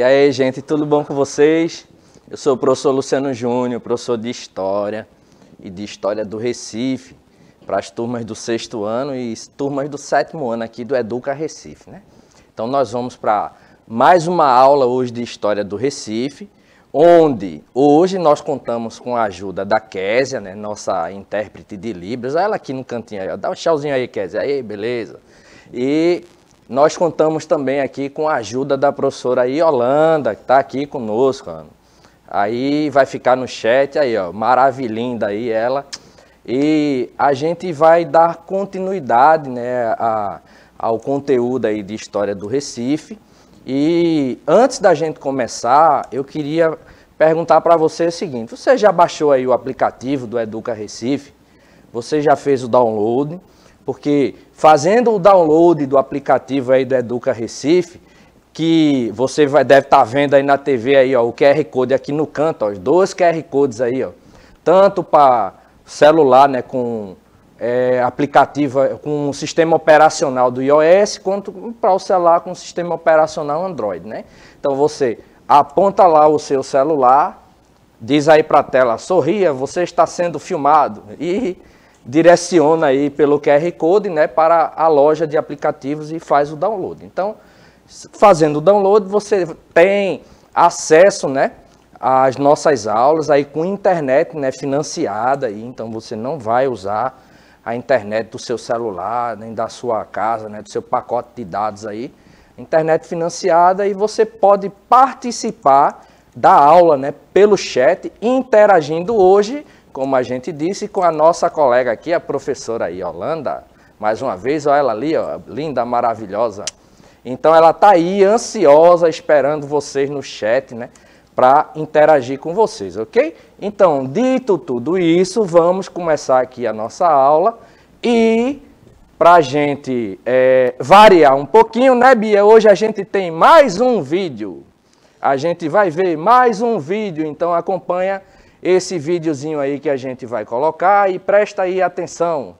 E aí, gente, tudo bom com vocês? Eu sou o professor Luciano Júnior, professor de História e de História do Recife, para as turmas do 6º ano e turmas do 7º ano aqui do Educa Recife, né? Então, nós vamos para mais uma aula hoje de História do Recife, onde hoje nós contamos com a ajuda da Késia, né, nossa intérprete de Libras. Olha ela aqui no cantinho aí, ó. Dá um tchauzinho aí, Késia. Aí, beleza. E nós contamos também aqui com a ajuda da professora Yolanda, que está aqui conosco, ó. Aí vai ficar no chat aí, ó, maravilhinda aí ela. E a gente vai dar continuidade, né, ao conteúdo aí de História do Recife. E antes da gente começar, eu queria perguntar para você o seguinte: você já baixou aí o aplicativo do Educa Recife? Você já fez o download? Porque fazendo o download do aplicativo aí do Educa Recife, que você deve estar vendo aí na TV aí, ó, o QR Code aqui no canto, ó, os dois QR Codes aí, ó, tanto para celular, né, com aplicativo, com o sistema operacional do iOS, quanto para o celular com o sistema operacional Android, né? Então você aponta lá o seu celular, diz aí para a tela: sorria, você está sendo filmado, e direciona aí pelo QR Code, né, para a loja de aplicativos e faz o download. Então, fazendo o download, você tem acesso, né, às nossas aulas aí com internet, né, financiada aí. Então você não vai usar a internet do seu celular, nem da sua casa, né, do seu pacote de dados aí. Internet financiada, e você pode participar da aula, né, pelo chat, interagindo hoje, como a gente disse, com a nossa colega aqui, a professora Yolanda. Mais uma vez, olha ela ali, ó, linda, maravilhosa. Então ela está aí ansiosa, esperando vocês no chat, né, para interagir com vocês, ok? Então, dito tudo isso, vamos começar aqui a nossa aula. E para a gente variar um pouquinho, né, Bia? Hoje a gente tem mais um vídeo. A gente vai ver mais um vídeo, então acompanha esse videozinho aí que a gente vai colocar e presta aí atenção.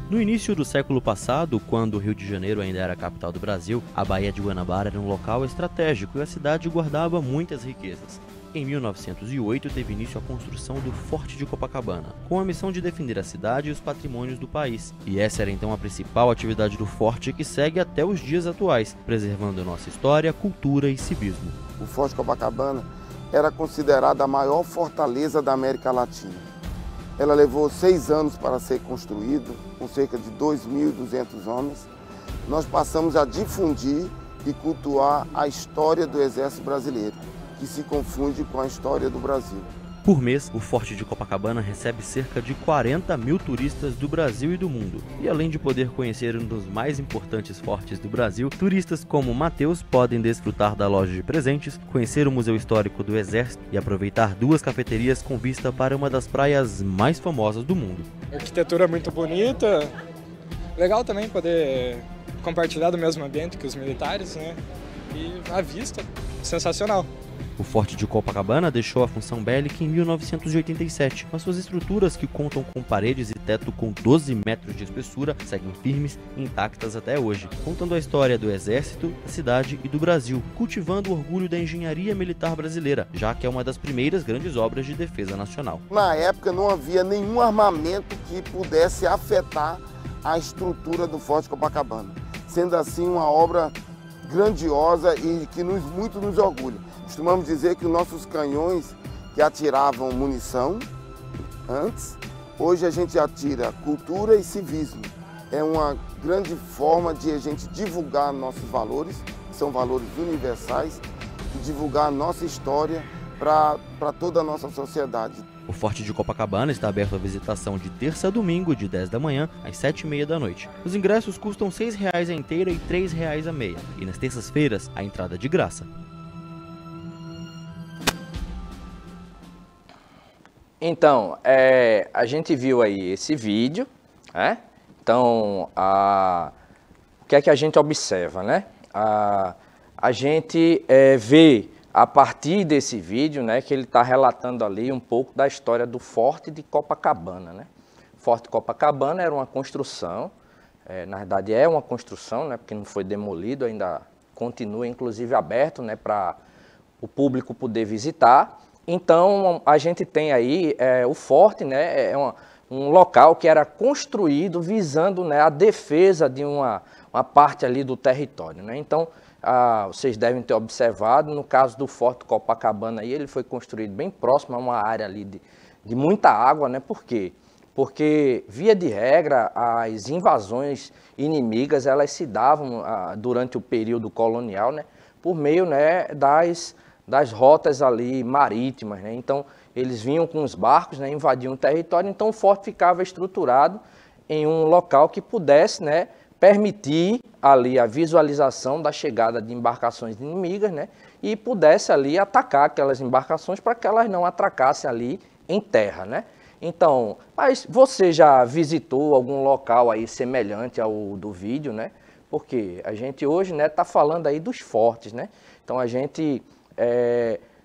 No início do século passado, quando o Rio de Janeiro ainda era a capital do Brasil, a Baía de Guanabara era um local estratégico e a cidade guardava muitas riquezas. Em 1908 teve início a construção do Forte de Copacabana, com a missão de defender a cidade e os patrimônios do país. E essa era então a principal atividade do forte, que segue até os dias atuais, preservando nossa história, cultura e civismo. O Forte de Copacabana era considerada a maior fortaleza da América Latina. Ela levou 6 anos para ser construído, com cerca de 2.200 homens. Nós passamos a difundir e cultuar a história do Exército Brasileiro, que se confunde com a história do Brasil. Por mês, o Forte de Copacabana recebe cerca de 40 mil turistas do Brasil e do mundo. E além de poder conhecer um dos mais importantes fortes do Brasil, turistas como Matheus podem desfrutar da loja de presentes, conhecer o Museu Histórico do Exército e aproveitar 2 cafeterias com vista para uma das praias mais famosas do mundo. A arquitetura é muito bonita, legal também poder compartilhar do mesmo ambiente que os militares, né? E a vista, sensacional. O Forte de Copacabana deixou a função bélica em 1987, mas suas estruturas, que contam com paredes e teto com 12 metros de espessura, seguem firmes e intactas até hoje, contando a história do Exército, da cidade e do Brasil, cultivando o orgulho da engenharia militar brasileira, já que é uma das primeiras grandes obras de defesa nacional. Na época não havia nenhum armamento que pudesse afetar a estrutura do Forte de Copacabana, sendo assim uma obra grandiosa e que muito nos orgulha. Costumamos dizer que os nossos canhões que atiravam munição antes, hoje a gente atira cultura e civismo. É uma grande forma de a gente divulgar nossos valores, que são valores universais, e divulgar a nossa história para toda a nossa sociedade. O Forte de Copacabana está aberto à visitação de terça a domingo, de 10 da manhã às 7h30 da noite. Os ingressos custam R$ 6,00 a inteira e R$ 3,00 a meia. E nas terças-feiras, a entrada é de graça. Então, a gente viu aí esse vídeo, né? Então, o que é que a gente observa, né? A gente vê a partir desse vídeo, né, que ele está relatando ali um pouco da história do Forte de Copacabana, né? Forte Copacabana era uma construção, na verdade é uma construção, né, porque não foi demolido, ainda continua inclusive aberto, né, para o público poder visitar. Então a gente tem aí o forte, né, um local que era construído visando, né, a defesa de uma parte ali do território, né? Então vocês devem ter observado, no caso do Forte Copacabana, aí, ele foi construído bem próximo a uma área ali de muita água, né? Por quê? Porque, via de regra, as invasões inimigas, elas se davam durante o período colonial, né? Por meio, né, das rotas ali marítimas, né? Então, eles vinham com os barcos, né, invadiam o território, então o forte ficava estruturado em um local que pudesse, né, permitir ali a visualização da chegada de embarcações inimigas, né, e pudesse ali atacar aquelas embarcações para que elas não atracassem ali em terra, né? Então, mas você já visitou algum local aí semelhante ao do vídeo, né? Porque a gente hoje, né, tá falando aí dos fortes, né? Então a gente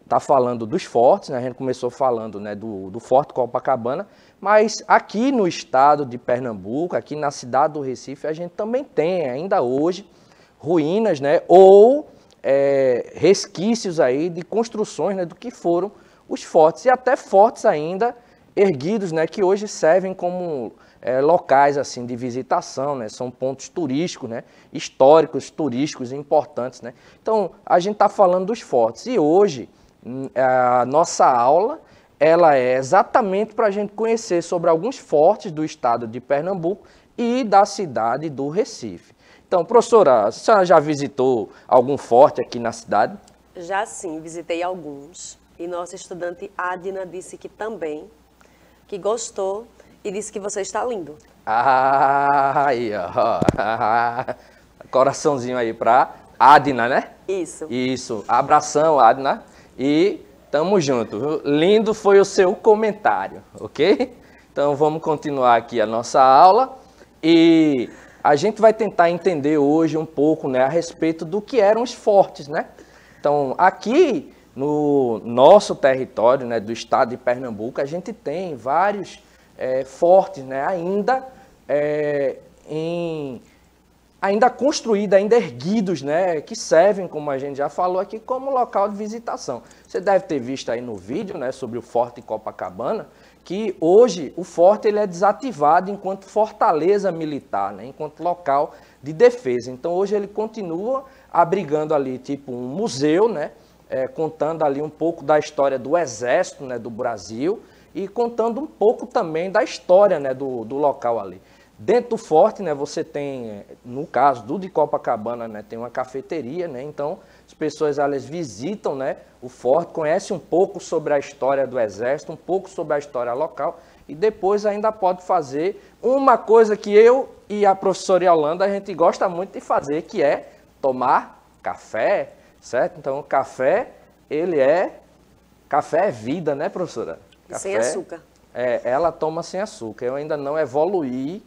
tá falando dos fortes, né? A gente começou falando, né, do Forte Copacabana, mas aqui no estado de Pernambuco, aqui na cidade do Recife, a gente também tem ainda hoje ruínas, né, ou resquícios aí de construções, né, do que foram os fortes, e até fortes ainda erguidos, né, que hoje servem como locais assim de visitação, né, são pontos turísticos, né, históricos, turísticos importantes, né. Então a gente está falando dos fortes, e hoje a nossa aula ela é exatamente para a gente conhecer sobre alguns fortes do estado de Pernambuco e da cidade do Recife. Então, professora, a senhora já visitou algum forte aqui na cidade? Já sim, visitei alguns. E nossa estudante Adna disse que também, que gostou e disse que você está lindo. Aí, ó. Coraçãozinho aí para Adna, né? Isso. Isso. Abração, Adna. E tamo junto, viu? Lindo foi o seu comentário, ok? Então vamos continuar aqui a nossa aula e a gente vai tentar entender hoje um pouco, né, a respeito do que eram os fortes, né? Então aqui no nosso território, né, do estado de Pernambuco, a gente tem vários fortes, né, ainda construídos, ainda erguidos, né, que servem, como a gente já falou aqui, como local de visitação. Você deve ter visto aí no vídeo, né, sobre o Forte Copacabana, que hoje o forte ele é desativado enquanto fortaleza militar, né, enquanto local de defesa. Então hoje ele continua abrigando ali tipo um museu, né, contando ali um pouco da história do Exército, né, do Brasil e contando um pouco também da história, né, do local ali. Dentro do forte, né, você tem, no caso do de Copacabana, né, tem uma cafeteria, né, então as pessoas elas visitam, né, o forte, conhecem um pouco sobre a história do Exército, um pouco sobre a história local e depois ainda pode fazer uma coisa que eu e a professora Yolanda a gente gosta muito de fazer, que é tomar café, certo? Então o café, café é vida, né, professora? Café, sem açúcar. Ela toma sem açúcar, eu ainda não evoluí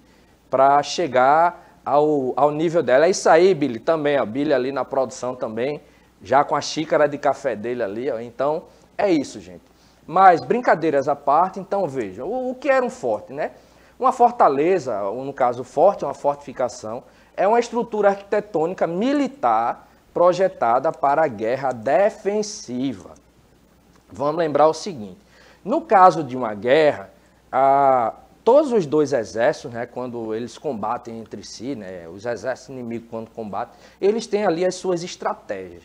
para chegar ao nível dela. É isso aí, Billy, também, ó, Billy ali na produção também, já com a xícara de café dele ali, ó. Então, é isso, gente. Mas, brincadeiras à parte, então, vejam, o que era um forte, né? Uma fortaleza, ou no caso, forte, uma fortificação, é uma estrutura arquitetônica militar projetada para a guerra defensiva. Vamos lembrar o seguinte, no caso de uma guerra, todos os dois exércitos, né, quando eles combatem entre si, né, os exércitos inimigos quando combatem, eles têm ali as suas estratégias.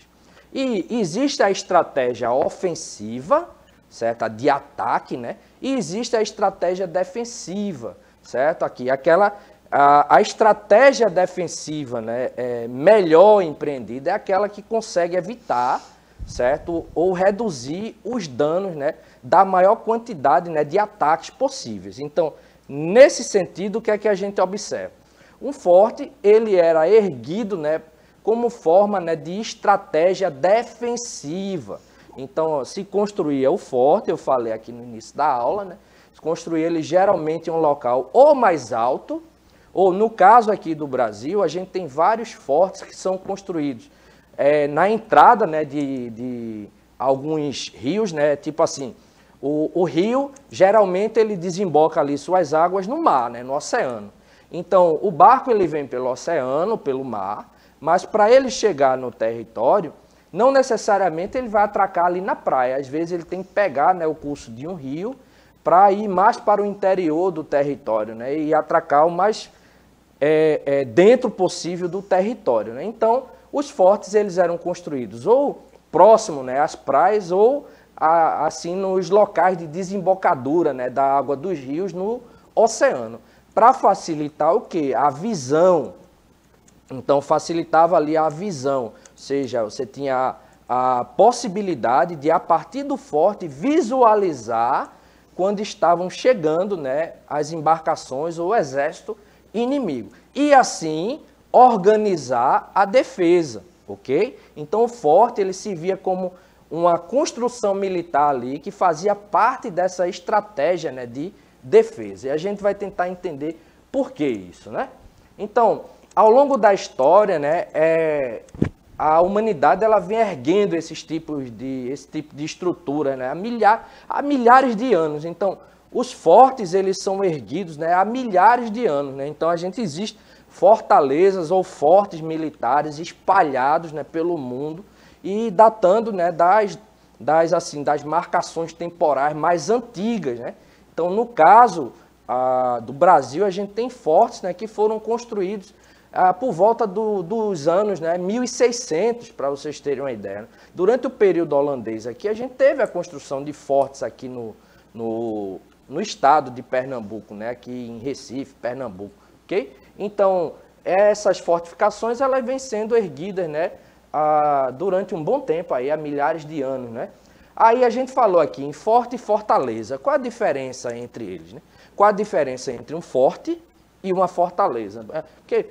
E existe a estratégia ofensiva, certo? A de ataque, né? E existe a estratégia defensiva, certo? Aqui, a estratégia defensiva, né, melhor empreendida é aquela que consegue evitar, certo? Ou reduzir os danos, né, da maior quantidade, né, de ataques possíveis. Então, nesse sentido, o que é que a gente observa? Um forte, ele era erguido, né, como forma, né, de estratégia defensiva. Então, se construía o forte, eu falei aqui no início da aula, né, se construía ele geralmente em um local ou mais alto, ou no caso aqui do Brasil, a gente tem vários fortes que são construídos na entrada, né, de alguns rios, né, tipo assim, O rio, geralmente, ele desemboca ali suas águas no mar, né, no oceano. Então, o barco ele vem pelo oceano, pelo mar, mas para ele chegar no território, não necessariamente ele vai atracar ali na praia. Às vezes ele tem que pegar, né, o curso de um rio para ir mais para o interior do território, né, e atracar o mais dentro possível do território, né? Então, os fortes eles eram construídos ou próximo, né, às praias ou assim nos locais de desembocadura, né, da água dos rios no oceano, para facilitar o quê? A visão. Então, facilitava ali a visão, ou seja, você tinha a possibilidade de, a partir do forte, visualizar quando estavam chegando, né, as embarcações ou o exército inimigo. E assim, organizar a defesa, ok? Então, o forte ele se via como uma construção militar ali que fazia parte dessa estratégia, né, de defesa. E a gente vai tentar entender por que isso, né? Então, ao longo da história, né, a humanidade ela vem erguendo esse tipo de estrutura, né, há milhares de anos. Então, os fortes eles são erguidos, né, há milhares de anos, né? Então, existe fortalezas ou fortes militares espalhados, né, pelo mundo e datando, né, das marcações temporais mais antigas, né? Então, no caso do Brasil, a gente tem fortes, né, que foram construídos por volta dos anos, né, 1600, para vocês terem uma ideia. Durante o período holandês aqui, a gente teve a construção de fortes aqui no estado de Pernambuco, né, aqui em Recife, Pernambuco, ok? Então, essas fortificações, elas vêm sendo erguidas, né, durante um bom tempo, aí, há milhares de anos, né? Aí a gente falou aqui em forte e fortaleza. Qual a diferença entre eles, né? Qual a diferença entre um forte e uma fortaleza? Porque,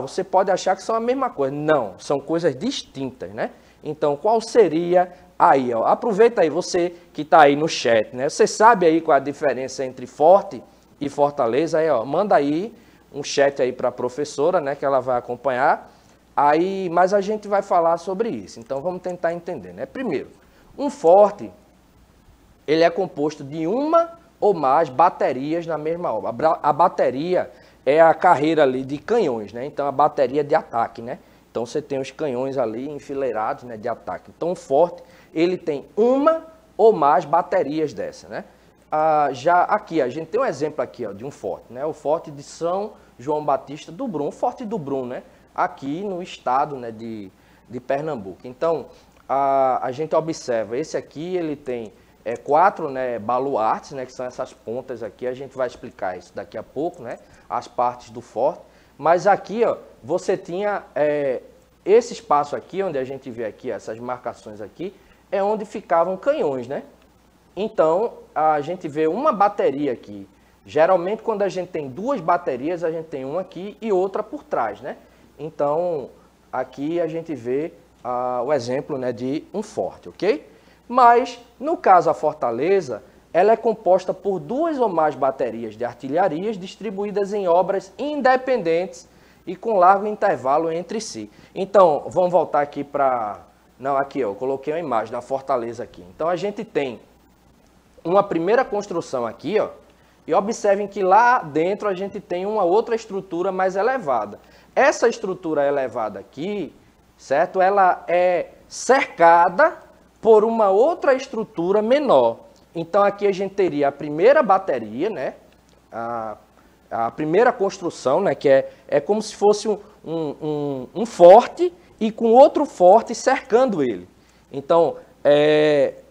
você pode achar que são a mesma coisa. Não, são coisas distintas, né? Então, qual seria aí, ó? Aproveita aí, você que está aí no chat, né? Você sabe aí qual a diferença entre forte e fortaleza? Aí, ó, manda aí um chat aí para a professora, né? Que ela vai acompanhar. Aí, mas a gente vai falar sobre isso. Então, vamos tentar entender, né? Primeiro, um forte, ele é composto de uma ou mais baterias na mesma obra. A bateria é a carreira ali de canhões, né? Então, a bateria de ataque, né? Então, você tem os canhões ali enfileirados, né, de ataque. Então, o forte, ele tem uma ou mais baterias dessa, né? Já aqui, a gente tem um exemplo aqui, ó, de um forte, né? O forte de São João Batista do Brum, o forte do Brum, né? Aqui no estado, né, de Pernambuco. Então, a gente observa, esse aqui, ele tem 4, né, baluartes, né, que são essas pontas aqui, a gente vai explicar isso daqui a pouco, né, as partes do forte. Mas aqui, ó, você tinha esse espaço aqui, onde a gente vê aqui, essas marcações aqui, é onde ficavam canhões, né? Então, a gente vê uma bateria aqui. Geralmente, quando a gente tem duas baterias, a gente tem uma aqui e outra por trás, né? Então, aqui a gente vê o exemplo, né, de um forte, ok? Mas, no caso a fortaleza, ela é composta por 2 ou mais baterias de artilharias distribuídas em obras independentes e com largo intervalo entre si. Então, vamos voltar aqui para... Não, aqui, ó, eu coloquei uma imagem da fortaleza aqui. Então, a gente tem uma primeira construção aqui, ó, e observem que lá dentro a gente tem uma outra estrutura mais elevada. Essa estrutura elevada aqui, certo? Ela é cercada por uma outra estrutura menor. Então, aqui a gente teria a primeira bateria, né? A primeira construção, né? Que é como se fosse um forte e com outro forte cercando ele. Então,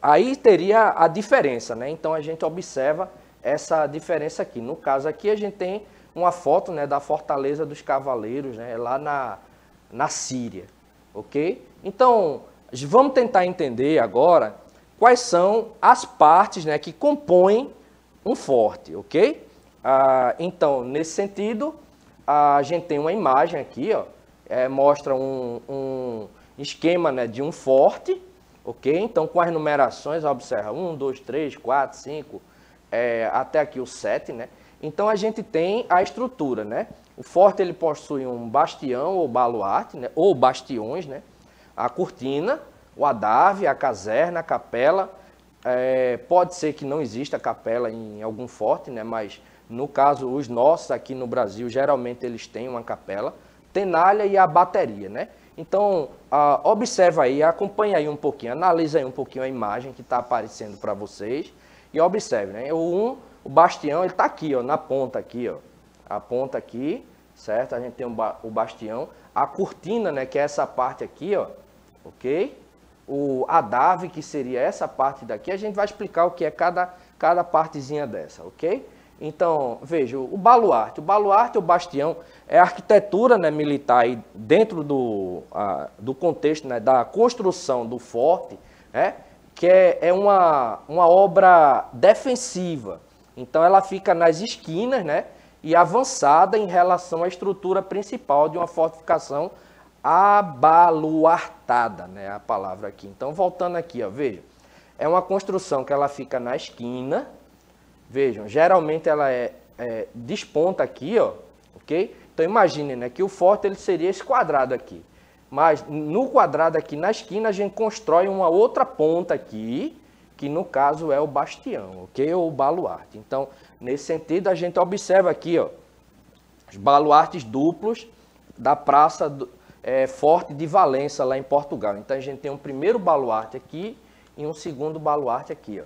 aí teria a diferença, né? Então, a gente observa essa diferença aqui. No caso aqui, a gente tem uma foto, né, da Fortaleza dos Cavaleiros, né? Lá na Síria, ok? Então, vamos tentar entender agora quais são as partes, né, que compõem um forte, ok? Então, nesse sentido, a gente tem uma imagem aqui, ó, mostra um esquema, né, de um forte, ok? Então, com as numerações, observa 1, 2, 3, 4, 5, até aqui o 7, né? Então, a gente tem a estrutura, né? O forte, ele possui um bastião ou baluarte, né, ou bastiões, né? A cortina, o adarve, a caserna, a capela, pode ser que não exista capela em algum forte, né? Mas no caso, os nossos aqui no Brasil, geralmente eles têm uma capela, tenalha e a bateria, né? Então, observa aí, acompanha aí um pouquinho, analisa aí um pouquinho a imagem que está aparecendo para vocês e observe, né? O bastião, ele está aqui, ó, na ponta aqui, ó. A ponta aqui, certo? A gente tem o bastião. A cortina, né, que é essa parte aqui, ó, ok? O adave, que seria essa parte daqui, a gente vai explicar o que é cada partezinha dessa, ok? Então, veja, o baluarte, o bastião, é a arquitetura, né, militar aí dentro do contexto, né, da construção do forte, né, que é uma obra defensiva. Então, ela fica nas esquinas, né, e avançada em relação à estrutura principal de uma fortificação abaluartada, né, a palavra aqui. Então, voltando aqui, ó, veja, é uma construção que ela fica na esquina. Vejam, geralmente ela desponta aqui, ó, ok? Então imagine, né, que o forte ele seria esse quadrado aqui. Mas no quadrado aqui na esquina a gente constrói uma outra ponta aqui, que no caso é o bastião, ok? Ou o baluarte. Então, nesse sentido, a gente observa aqui, ó, os baluartes duplos da Praça Forte de Valença, lá em Portugal. Então a gente tem um primeiro baluarte aqui e um segundo baluarte aqui, ó.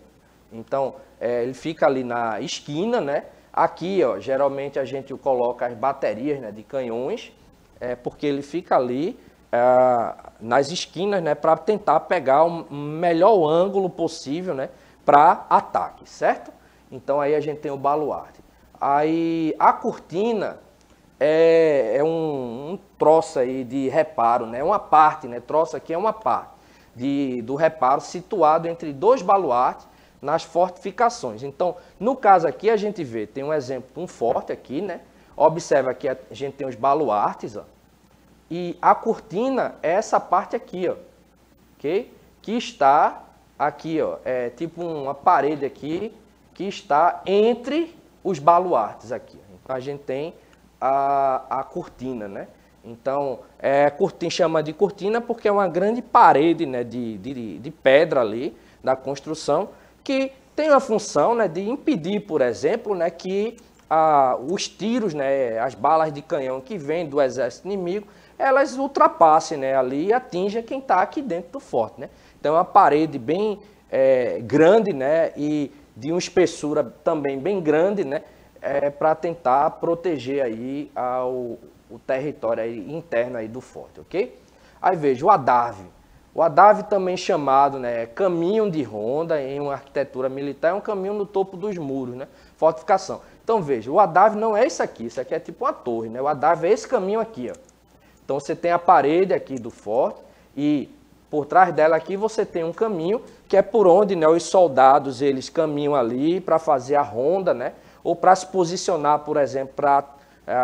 Então, ele fica ali na esquina, né? Aqui, ó, geralmente a gente coloca as baterias, né, de canhões, porque ele fica ali nas esquinas, né, para tentar pegar o melhor ângulo possível, né, para ataque, certo? Então, aí a gente tem o baluarte. Aí, a cortina é um troço aí de reparo, né? Uma parte, né? Troço aqui é uma parte do reparo situado entre dois baluartes nas fortificações. Então, no caso aqui, a gente vê, tem um exemplo de um forte aqui, né? Observa que a gente tem os baluartes, ó. E a cortina é essa parte aqui, ó. Ok? Que está aqui, ó. É tipo uma parede aqui que está entre os baluartes aqui. Então, a gente tem a cortina, né? Então, chama de cortina porque é uma grande parede, né, de pedra ali, da construção, que tem a função, né, de impedir, por exemplo, né, que os tiros, né, as balas de canhão que vêm do exército inimigo, elas ultrapassem, né, ali e atinjam quem está aqui dentro do forte, né? Então é uma parede bem grande, né, e de uma espessura também bem grande, né, para tentar proteger aí o território aí interno aí do forte, ok? Aí veja o adave. O adave também chamado, né, caminho de ronda em uma arquitetura militar, é um caminho no topo dos muros, né, fortificação. Então veja, o adave não é isso aqui é tipo uma torre, né, o adave é esse caminho aqui, ó. Então você tem a parede aqui do forte e por trás dela aqui você tem um caminho que é por onde, né, os soldados eles caminham ali para fazer a ronda, né, ou para se posicionar, por exemplo,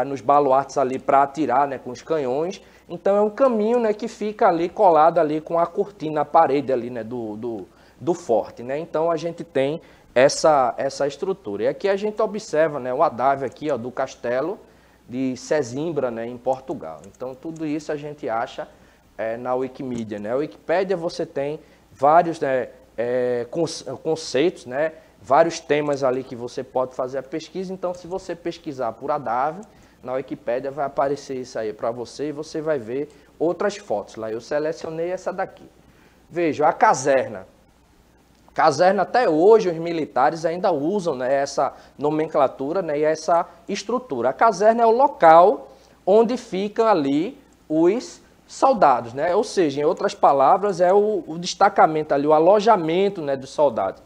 nos baluartes ali para atirar, né, com os canhões. Então é um caminho, né, que fica ali colado ali com a cortina, a parede ali, né, do forte, né? Então a gente tem essa estrutura. E aqui a gente observa, né, o adave aqui, ó, do castelo de Sesimbra, né, em Portugal. Então tudo isso a gente acha na Wikimedia, né? A Wikipédia você tem vários, né, conceitos, né, vários temas ali que você pode fazer a pesquisa. Então se você pesquisar por adave, na Wikipédia vai aparecer isso aí para você e você vai ver outras fotos lá. Eu selecionei essa daqui. Veja, a caserna. Caserna até hoje os militares ainda usam, né, essa nomenclatura, né, e essa estrutura. A caserna é o local onde ficam ali os soldados, né? Ou seja, em outras palavras, é o destacamento ali, o alojamento, né, dos soldados.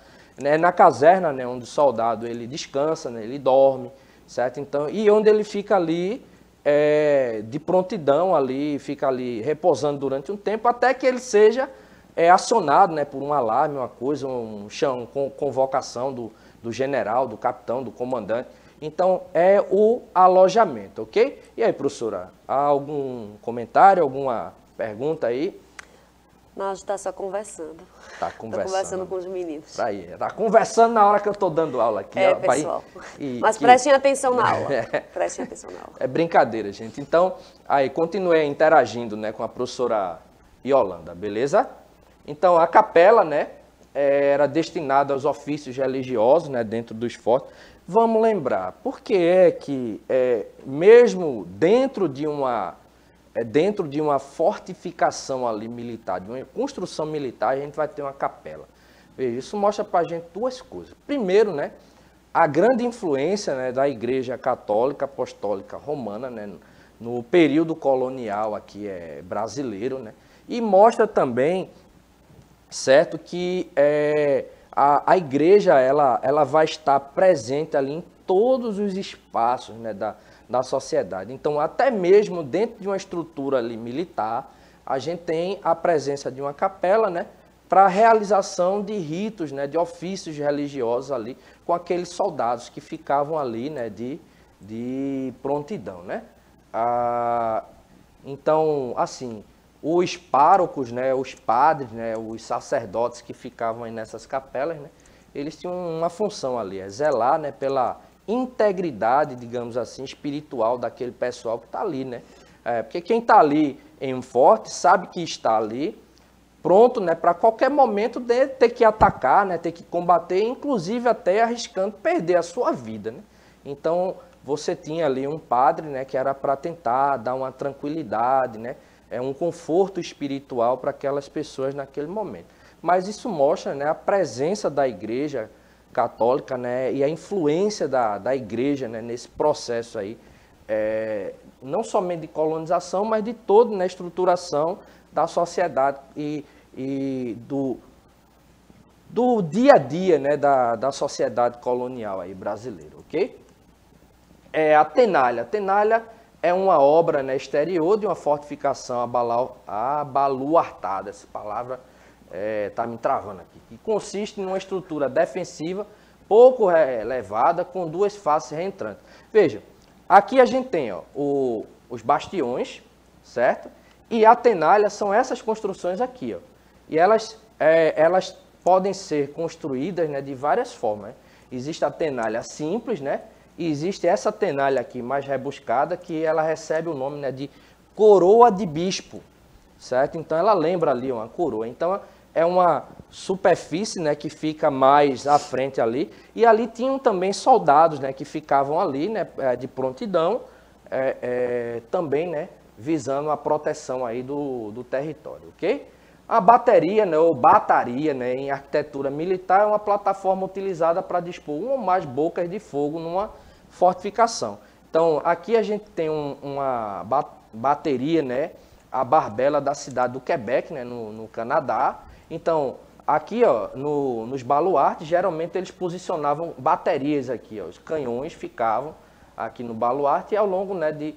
Na caserna, né, onde o soldado ele descansa, né, ele dorme, certo? Então, e onde ele fica ali de prontidão, ali, fica ali repousando durante um tempo, até que ele seja acionado, né, por um alarme, uma coisa, convocação do general, do capitão, do comandante. Então, é o alojamento, ok? E aí, professora, há algum comentário, alguma pergunta aí? Não, a gente está só conversando. Está conversando. Estou conversando com os meninos. Aí, está conversando na hora que eu estou dando aula aqui. Pessoal. Mas prestem atenção na aula. Prestem atenção na aula. É brincadeira, gente. Então, aí, continuei interagindo, né, com a professora Yolanda, beleza? Então, a capela, né, era destinada aos ofícios religiosos, né, dentro dos fortes. Vamos lembrar, por que é que, mesmo dentro de uma fortificação ali militar, de uma construção militar, a gente vai ter uma capela? Veja, isso mostra para a gente duas coisas. Primeiro, né, a grande influência, né, da Igreja Católica Apostólica Romana, né, no período colonial aqui brasileiro, né, e mostra também, certo, que a Igreja ela vai estar presente ali em todos os espaços, né, da sociedade. Então, até mesmo dentro de uma estrutura ali militar, a gente tem a presença de uma capela, né, para a realização de ritos, né, de ofícios religiosos ali, com aqueles soldados que ficavam ali, né, de prontidão, né? Então, assim, os párocos, né, os padres, né, os sacerdotes que ficavam aí nessas capelas, né, eles tinham uma função ali, zelar, né, pela integridade, digamos assim, espiritual daquele pessoal que está ali, né? Porque quem está ali em um forte sabe que está ali pronto, né, para qualquer momento ter que atacar, né, ter que combater, inclusive até arriscando perder a sua vida, né? Então, você tinha ali um padre, né, que era para tentar dar uma tranquilidade, né, um conforto espiritual para aquelas pessoas naquele momento. Mas isso mostra, né, a presença da Igreja Católica, né, e a influência da Igreja, né, nesse processo aí, não somente de colonização, mas de toda, né, estruturação da sociedade e do dia a dia, né, da sociedade colonial aí brasileira, ok? A tenalha. A tenalha é uma obra, né, exterior de uma fortificação abaluartada. Essa palavra está me travando aqui. Que consiste em uma estrutura defensiva pouco elevada com duas faces reentrantes. Veja, aqui a gente tem, ó, os bastiões, certo? E a tenalha são essas construções aqui, ó. E elas podem ser construídas, né, de várias formas, né? Existe a tenalha simples, né? E existe essa tenalha aqui mais rebuscada, que ela recebe o nome, né, de coroa de bispo, certo? Então ela lembra ali uma coroa. Então é uma superfície, né, que fica mais à frente ali. E ali tinham também soldados, né, que ficavam ali, né, de prontidão, também, né, visando a proteção aí do território, ok? A bateria, né, ou bataria, né, em arquitetura militar, é uma plataforma utilizada para dispor uma ou mais bocas de fogo numa fortificação. Então, aqui a gente tem uma bateria, né, a Barbela da cidade do Quebec, né, no Canadá. Então, aqui, ó, nos baluartes, geralmente eles posicionavam baterias aqui, ó, os canhões ficavam aqui no baluarte e ao longo, né, de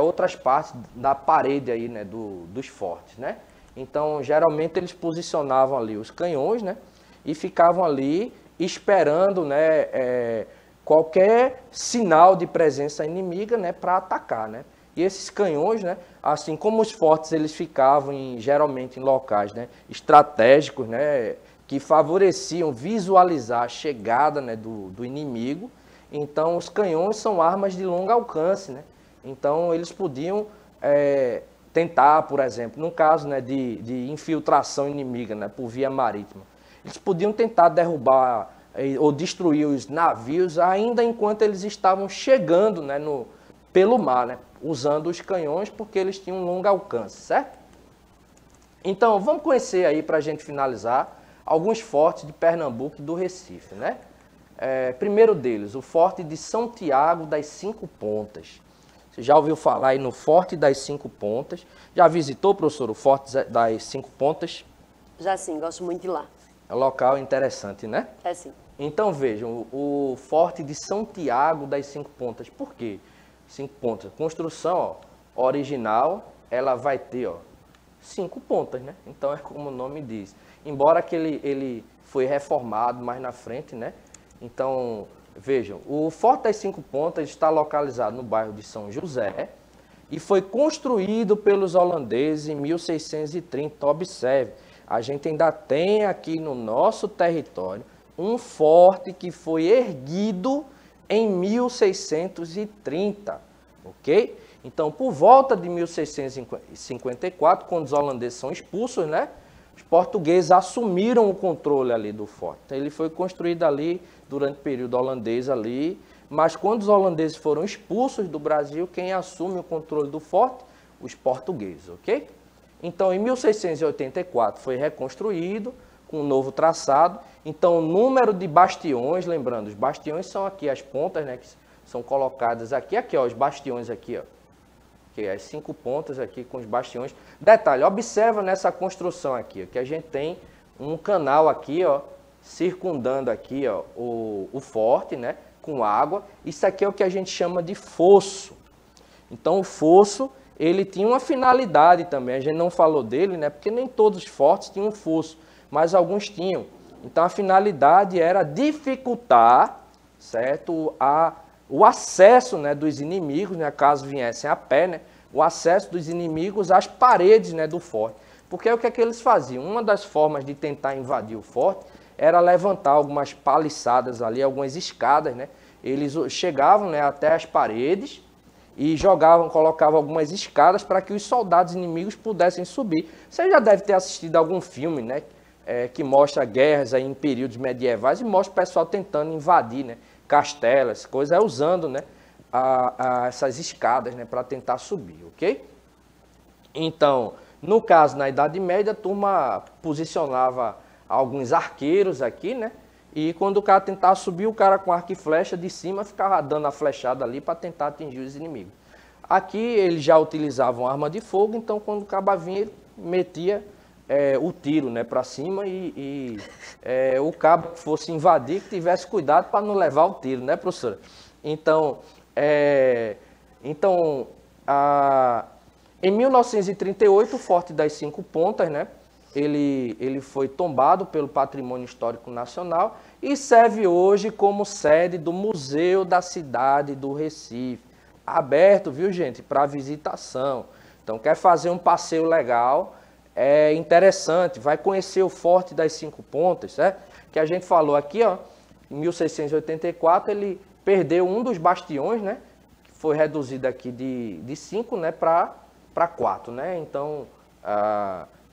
outras partes da parede aí, né, dos fortes, né? Então, geralmente eles posicionavam ali os canhões, né, e ficavam ali esperando, né, qualquer sinal de presença inimiga, né, para atacar, né? E esses canhões, né, assim como os fortes, eles ficavam geralmente em locais, né, estratégicos, né, que favoreciam visualizar a chegada, né, do inimigo. Então, os canhões são armas de longo alcance, né? Então, eles podiam tentar, por exemplo, no caso, né, de infiltração inimiga, né, por via marítima, eles podiam tentar derrubar ou destruir os navios ainda enquanto eles estavam chegando, né, pelo mar, né, usando os canhões, porque eles tinham um longo alcance, certo? Então, vamos conhecer aí, para a gente finalizar, alguns fortes de Pernambuco e do Recife, né? Primeiro deles, o Forte de São Tiago das Cinco Pontas. Você já ouviu falar aí no Forte das Cinco Pontas? Já visitou, professor, o Forte das Cinco Pontas? Já sim, gosto muito de lá. É um local interessante, né? É sim. Então vejam, o Forte de São Tiago das Cinco Pontas. Por quê? Cinco pontas. Construção, ó, original, ela vai ter, ó, 5 pontas, né? Então é como o nome diz. Embora que ele foi reformado mais na frente, né? Então, vejam, o Forte das Cinco Pontas está localizado no bairro de São José e foi construído pelos holandeses em 1630. Observe, a gente ainda tem aqui no nosso território um forte que foi erguido em 1630, ok? Então, por volta de 1654, quando os holandeses são expulsos, né? os portugueses assumiram o controle ali do forte. Então, ele foi construído ali durante o período holandês ali, mas quando os holandeses foram expulsos do Brasil, quem assume o controle do forte? Os portugueses, ok? Então, em 1684 foi reconstruído com um novo traçado. Então, o número de bastiões, lembrando, os bastiões são aqui as pontas, né, que são colocadas aqui, ó, os bastiões aqui, ó. Okay, as 5 pontas aqui com os bastiões. Detalhe, observa nessa construção aqui, ó, que a gente tem um canal aqui, ó, circundando aqui, ó, o forte, né, com água. Isso aqui é o que a gente chama de fosso. Então, o fosso, ele tinha uma finalidade também. A gente não falou dele, né, porque nem todos os fortes tinham fosso, mas alguns tinham. Então, a finalidade era dificultar, certo, o acesso, né, dos inimigos, né, caso viessem a pé, né, o acesso dos inimigos às paredes, né, do forte. Porque o que é que eles faziam? Uma das formas de tentar invadir o forte era levantar algumas paliçadas ali, algumas escadas, né? Eles chegavam, né, até as paredes e colocavam algumas escadas para que os soldados inimigos pudessem subir. Você já deve ter assistido algum filme, né, que mostra guerras aí em períodos medievais e mostra o pessoal tentando invadir, né, castelos, coisas, usando, né, essas escadas, né, para tentar subir, ok? Então, no caso, na Idade Média, a turma posicionava alguns arqueiros aqui, né? E quando o cara tentava subir, o cara com arco e flecha de cima ficava dando a flechada ali para tentar atingir os inimigos. Aqui eles já utilizavam arma de fogo, então quando o cabo vinha, ele metia o tiro, né, para cima e o cabo que fosse invadir, que tivesse cuidado para não levar o tiro, né, professora? Então, em 1938, o Forte das 5 Pontas, né, ele foi tombado pelo Patrimônio Histórico Nacional e serve hoje como sede do Museu da Cidade do Recife. Aberto, viu, gente, para visitação. Então, quer fazer um passeio legal, é interessante, vai conhecer o Forte das 5 Pontas, certo? Que a gente falou aqui, ó, em 1684, ele perdeu um dos bastiões, né, que foi reduzido aqui de 5, né, para 4, né? Então,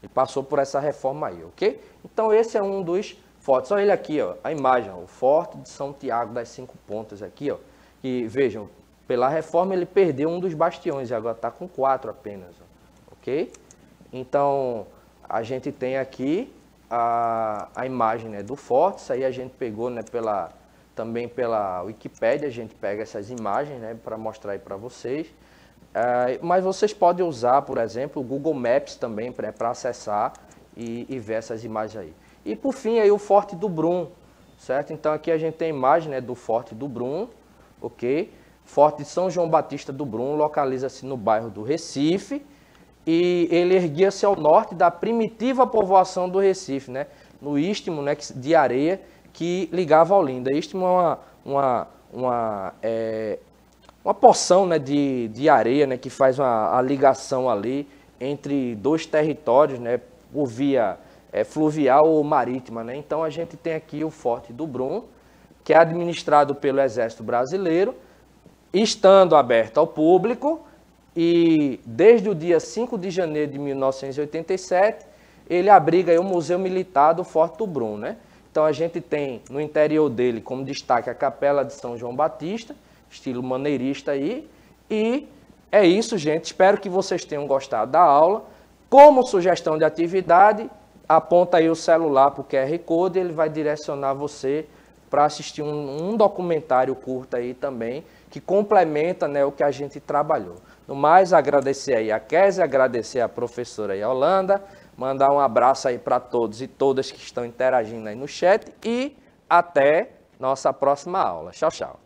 ele passou por essa reforma aí, ok? Então, esse é um dos fortes. Olha ele aqui, ó, a imagem, ó, o Forte de São Tiago das 5 Pontas aqui, ó. E vejam, pela reforma ele perdeu um dos bastiões e agora está com 4 apenas, ó, ok? Então, a gente tem aqui a imagem, né, do forte. Isso aí a gente pegou, né, também pela Wikipédia, a gente pega essas imagens, né, para mostrar aí para vocês. Mas vocês podem usar, por exemplo, o Google Maps também para acessar e ver essas imagens aí. E por fim, aí o Forte do Brum, certo? Então aqui a gente tem a imagem, né, do Forte do Brum, ok? Forte de São João Batista do Brum, localiza-se no bairro do Recife e ele erguia-se ao norte da primitiva povoação do Recife, né? No istmo, né, de areia que ligava a Olinda. Istmo é uma porção, né, de areia, né, que faz a ligação ali entre dois territórios, né, por via fluvial ou marítima, né? Então a gente tem aqui o Forte do Brum, que é administrado pelo Exército Brasileiro, estando aberto ao público e desde o dia 5 de janeiro de 1987 ele abriga aí o Museu Militar do Forte do Brum, né? Então a gente tem no interior dele como destaque a Capela de São João Batista, estilo maneirista aí. E é isso, gente. Espero que vocês tenham gostado da aula. Como sugestão de atividade, aponta aí o celular para o QR Code, ele vai direcionar você para assistir um documentário curto aí também, que complementa, né, o que a gente trabalhou. No mais, agradecer aí a Kézia, agradecer a professora aí, a Holanda, mandar um abraço aí para todos e todas que estão interagindo aí no chat e até nossa próxima aula. Tchau, tchau.